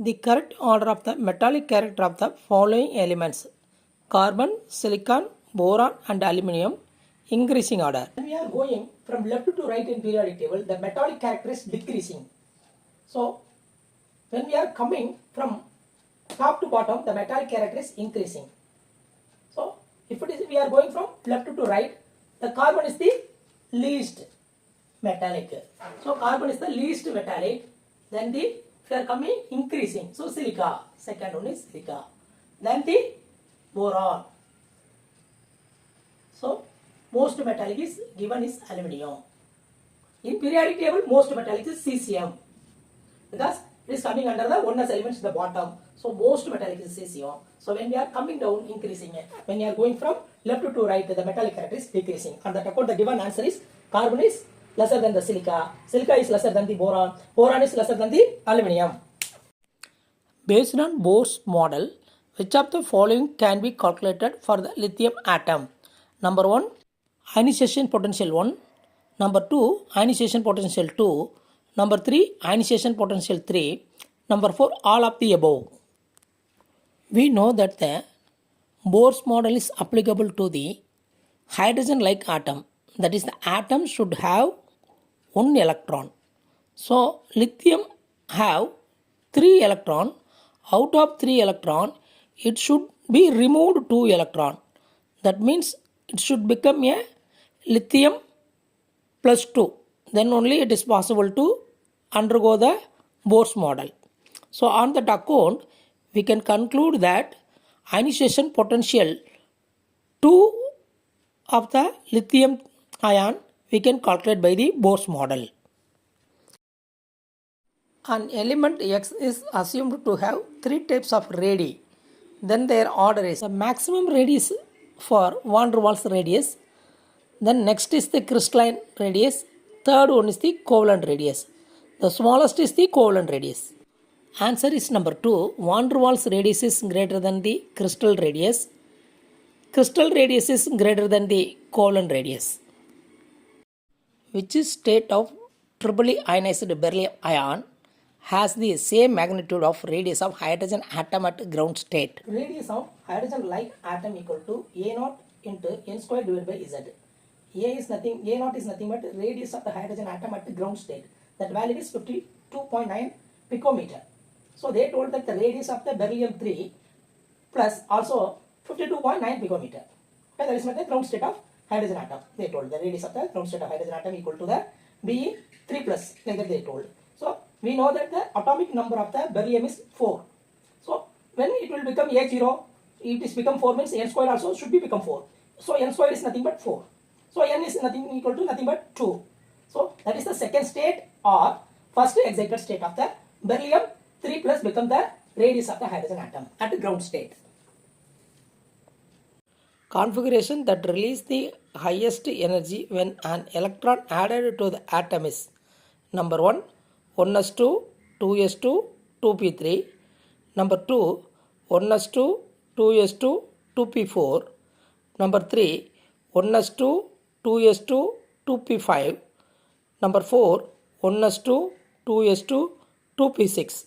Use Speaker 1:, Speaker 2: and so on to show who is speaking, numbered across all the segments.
Speaker 1: The correct order of the metallic character of the following elements: carbon, silicon, boron and aluminum, increasing order. When we are going from left to right in periodic table, the metallic character is decreasing. So when we are coming from top to bottom, the metallic character is increasing. So if it is we are going from left to right, the carbon is the least metallic. So carbon is the least metallic. Then the if you are coming increasing, so silica, second one is silica. Then the boron. So most metallic is given is aluminium. In periodic table, most metallic is cesium, because it is coming under the oneness elements at the bottom. So most metallic is cesium. So when we are coming down, increasing it. When you are going from left to right, the metallic character is decreasing. On that account, the given answer is carbon is lesser than the silica. Silica is lesser than the boron. Boron is lesser than the aluminium. Based on Bohr's model, which of the following can be calculated for the lithium atom? Number 1, ionization potential 1. Number 2, ionization potential 2. Number 3, ionization potential 3. Number 4, all of the above. We know that the Bohr's model is applicable to the hydrogen-like atom. That is, the atom should have 1 electron. So lithium have 3 electron. Out of 3 electron, it should be removed 2 electron. That means it should become a lithium plus 2. Then only it is possible to undergo the Bohr's model. So on that account, we can conclude that ionization potential 2 of the lithium ion we can calculate by the Bohr's model. An element X is assumed to have 3 types of radii. Then their order is the maximum radius for van der Waals radius. Then next is the crystalline radius. Third one is the covalent radius. The smallest is the covalent radius. Answer is number 2. Van der Waals radius is greater than the crystal radius. Crystal radius is greater than the covalent radius. Which state of triply ionized beryllium ion has the same magnitude of radius of hydrogen atom at ground state? Radius of hydrogen-like atom equal to A0 into n square divided by Z. A0 is nothing but radius of the hydrogen atom at the ground state. That value is 52.9 picometer. So they told that the radius of the beryllium 3 plus also 52.9 picometer. Okay, that is not the ground state of hydrogen atom. They told the radius of the ground state of hydrogen atom equal to the Be 3 plus, like that they told. So we know that the atomic number of the beryllium is 4. So when it will become A0, it is become 4 means n square also should be become 4. So n square is nothing but 4. So n is nothing equal to nothing but 2. So that is the second state or first excited state of the beryllium 3 plus become the radius of the hydrogen atom at the ground state. Configuration that release the highest energy when an electron added to the atom is: number 1, 1s2, 2s2, 2p3. Number 2, 1s2, 2s2, 2p4. Number 3, 1s2, 2s2, 2p5. Number 4, 1s2, 2s2, 2p6.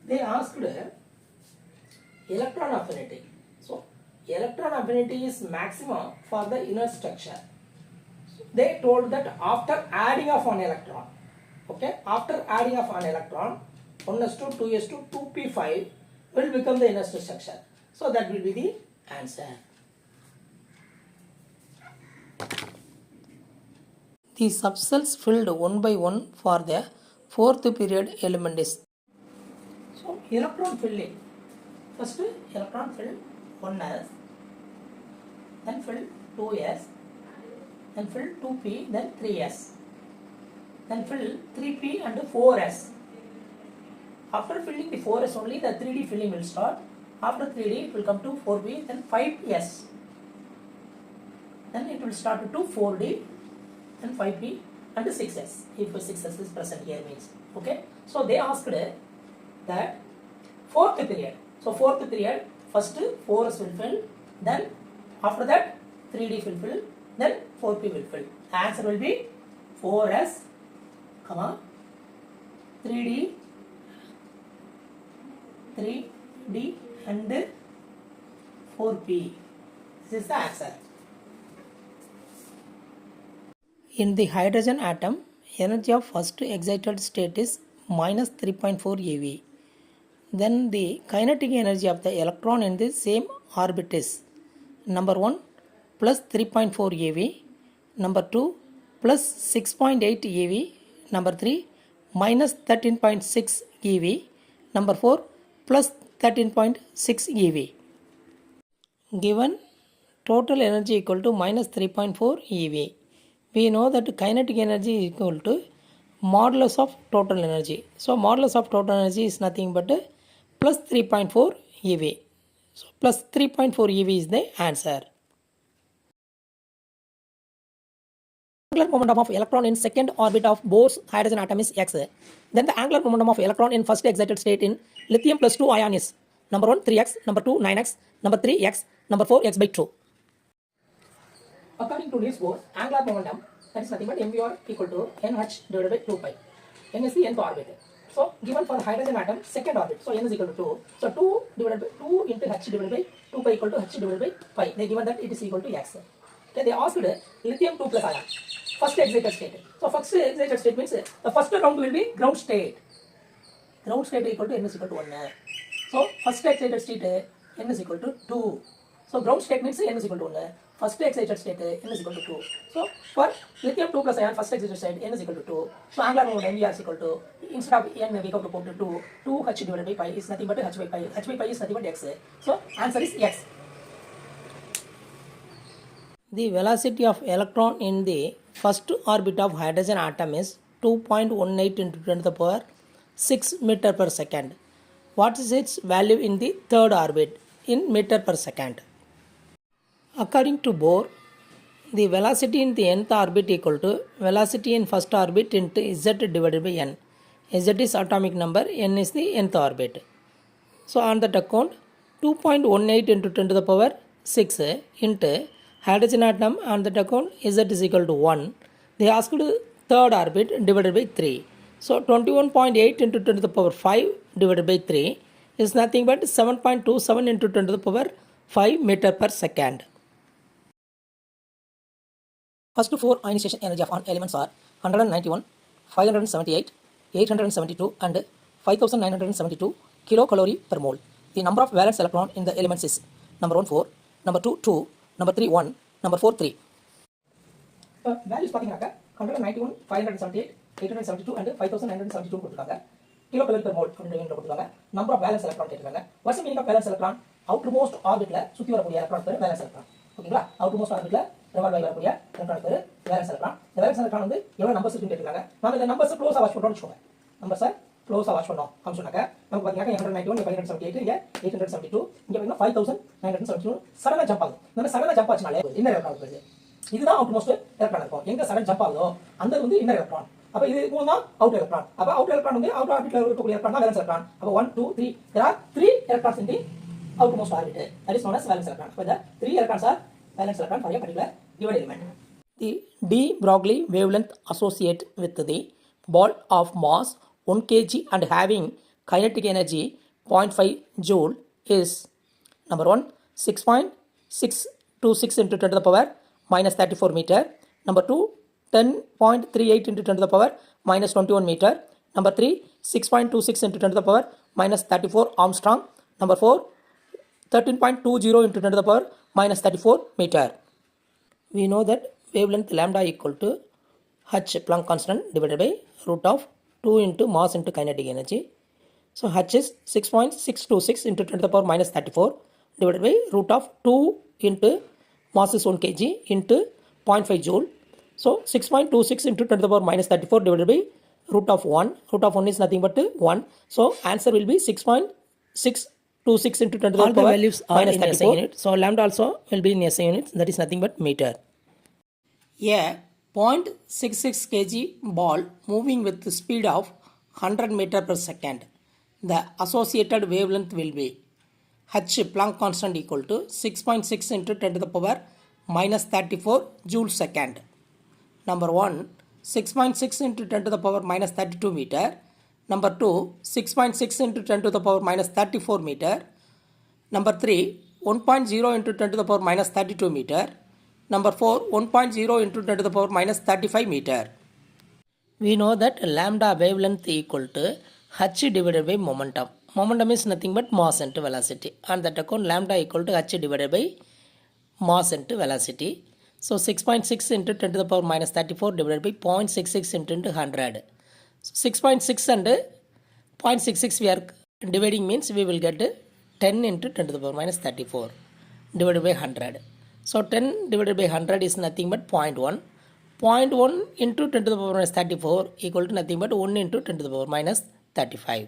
Speaker 1: They asked electron affinity. So electron affinity is maximum for the inner structure. So they told that after adding of an electron, okay, after adding of an electron, 1s2, 2s2, 2p5 will become the inner structure. So that will be the answer. The subcells filled one by one for the fourth period element is. So electron filling. First electron filled 1s, then filled 2s, then filled 2p, then 3s, then filled 3p and 4s. After filling the 4s only, the 3d filling will start. After 3d it will come to 4p, then 5s. Then it will start to 4d, then 5p and 6s. If 6s is present here means. Okay. So they asked that fourth period. So fourth period, first 4s will fill, then after that 3d will fill, then 4p will fill. The answer will be 4s, 3D, 3D and 4p. This is the answer. In the hydrogen atom, energy of first excited state is minus 3.4 eV. Then the kinetic energy of the electron in the same orbit is number 1 plus 3.4 eV, number 2 plus 6.8 eV, number 3 minus 13.6 eV, number 4 plus 13.6 eV. Given total energy equal to minus 3.4 eV. We know that kinetic energy is equal to modulus of total energy. So modulus of total energy is nothing but plus 3.4 eV. So plus 3.4 eV is the answer. Angular momentum of electron in second orbit of Bohr's hydrogen atom is x. Then the angular momentum of electron in first excited state in lithium plus 2 ion is number 1 3x, number 2 9x, number 3 x, number 4 x by 2. According to Niels Bohr, angular momentum, that is nothing but mvr equal to nh divided by 2 pi. N is the nth orbit. So given for the hydrogen atom second orbit, so n is equal to 2. So 2 divided by 2 into h divided by 2 pi equal to h divided by pi. They given that it is equal to x. Okay, they asked lithium 2 plus ion, first excited state. So first excited state means the first round will be ground state. Ground state equal to n is equal to 1. So first excited state n is equal to 2. So ground state means n is equal to 1. First excited state n is equal to 2. So for lithium 2 plus ion first excited state n is equal to 2. So angular momentum mvr is equal to, instead of n we have to put 2 h divided by pi is nothing but h by pi. H by pi is nothing but x. So answer is x. The velocity of electron in the first orbit of hydrogen atom is 2.18 into 10 to the power 6 meter per second. What is its value in the third orbit in meter per second? According to Bohr, the velocity in the nth orbit equal to velocity in first orbit into z divided by n. Z is atomic number, n is the nth orbit. So on that account, 2.18 into 10 to the power 6 into hydrogen atom, on that account z is equal to 1. They asked third orbit divided by 3. So 21.8 into 10 to the power 5 divided by 3 is nothing but 7.27 into 10 to the power 5 meter per second. First 4 ionization energy of elements are 191, 578, 872 and 5972 kilocalorie per mole. The number of valence electron in the elements is number 1 4, number 2 2, number 3 1, number 4 3. Values பார்த்தீங்கன்னாக்க 191, 578, 872 and 5972 கொடுத்துருக்காங்க. kilocalorie per mole அப்படின்னு கொடுத்துருக்காங்க. Number of valence electron கேட்டிருக்காங்க. What's the meaning of valence electron? Outermost orbitல சுத்தி வரக்கூடிய electron பேர் valence electron. ஓகேங்களா? outermost orbitல revolve ஆகி வரக்கூடிய எலக்ட்ரான் பேர் valence electron. இந்த valence electron வந்து எவ்வளவு நம்பர்ஸ் இருக்குன்னு கேட்டிருக்காங்க. நாம இந்த நம்பர்ஸ் க்ளோஸா வாட்ச் பண்றோம்னு வெச்சுக்கோங்க. நம்பர்ஸ் க்ளோஸா வாட்ச் பண்ணோம் அப்படின்னு சொன்னாக்க நமக்கு பாத்தீங்கன்னா 191, 578, இங்க 872, இங்க பாத்தீங்கன்னா 5972 சடனா ஜம்ப் ஆகுது. இந்த சடனா ஜம்ப் ஆச்சுனாலே இன்னர் எலக்ட்ரான் வருது. இதுதான் அவுட்டர்மோஸ்ட் எலக்ட்ரான் இருக்கும். எங்க சடன் ஜம்ப் ஆகுதோ அந்த வந்து இன்னர் எலக்ட்ரான். அப்ப இது மூலமா அவுட்டர் எலக்ட்ரான். அப்ப அவுட்டர் எலக்ட்ரான் வந்து அவுட்டர் ஆர்பிட்ல இருக்கக்கூடிய எலக்ட்ரான் தான் வேலன்ஸ் எலக்ட்ரான். அப்ப 1 2 3 there are 3 electrons in the outermost orbit. That is known as valence electron. So the 3 electrons are valence electron for a particular given element. The de Broglie wavelength associated with the ball of mass 1 kg and having kinetic energy 0.5 joule is number 1 6.626 into 10 to the power minus 34 meter, number 2 10.38 into 10 to the power minus 21 meter, number 3 6.26 into 10 to the power minus 34 Armstrong, number 4 13.20 into 10 to the power minus 34 meter. We know that wavelength lambda equal to h Planck constant divided by root of 2 into mass into kinetic energy. So h is 6.626 into 10 to the power minus 34 divided by root of 2 into mass is 1 kg into 0.5 joule. So 6.26 into 10 to the power minus 34 divided by root of 1. Root of 1 is nothing but 1. So answer will be 6.626 into 10 to the power values are minus 34. Unit. So lambda also will be in SI units. That is nothing but meter. A 0.66 kg ball moving with the speed of 100 meter per second. The associated wavelength will be h Planck constant equal to 6.6 into 10 to the power minus 34 joule second. Number 1 6.6 into 10 to the power minus 32 meter. Number 2, 6.6 into 10 to the power minus 34 meter. Number 3, 1.0 into 10 to the power minus 32 meter. Number 4, 1.0 into 10 to the power minus 35 meter. We know that lambda wavelength equal to h divided by momentum. Momentum is nothing but mass into velocity. On that account, lambda equal to h divided by mass into velocity. So 6.6 into 10 to the power minus 34 divided by 0.66 into 100. 6.6 and 0.66 we are dividing means we will get 10 into 10 to the power minus 34 divided by 100. So 10 divided by 100 is nothing but 0.1. 0.1 into 10 to the power minus 34 equal to nothing but 1 into 10 to the power minus 35.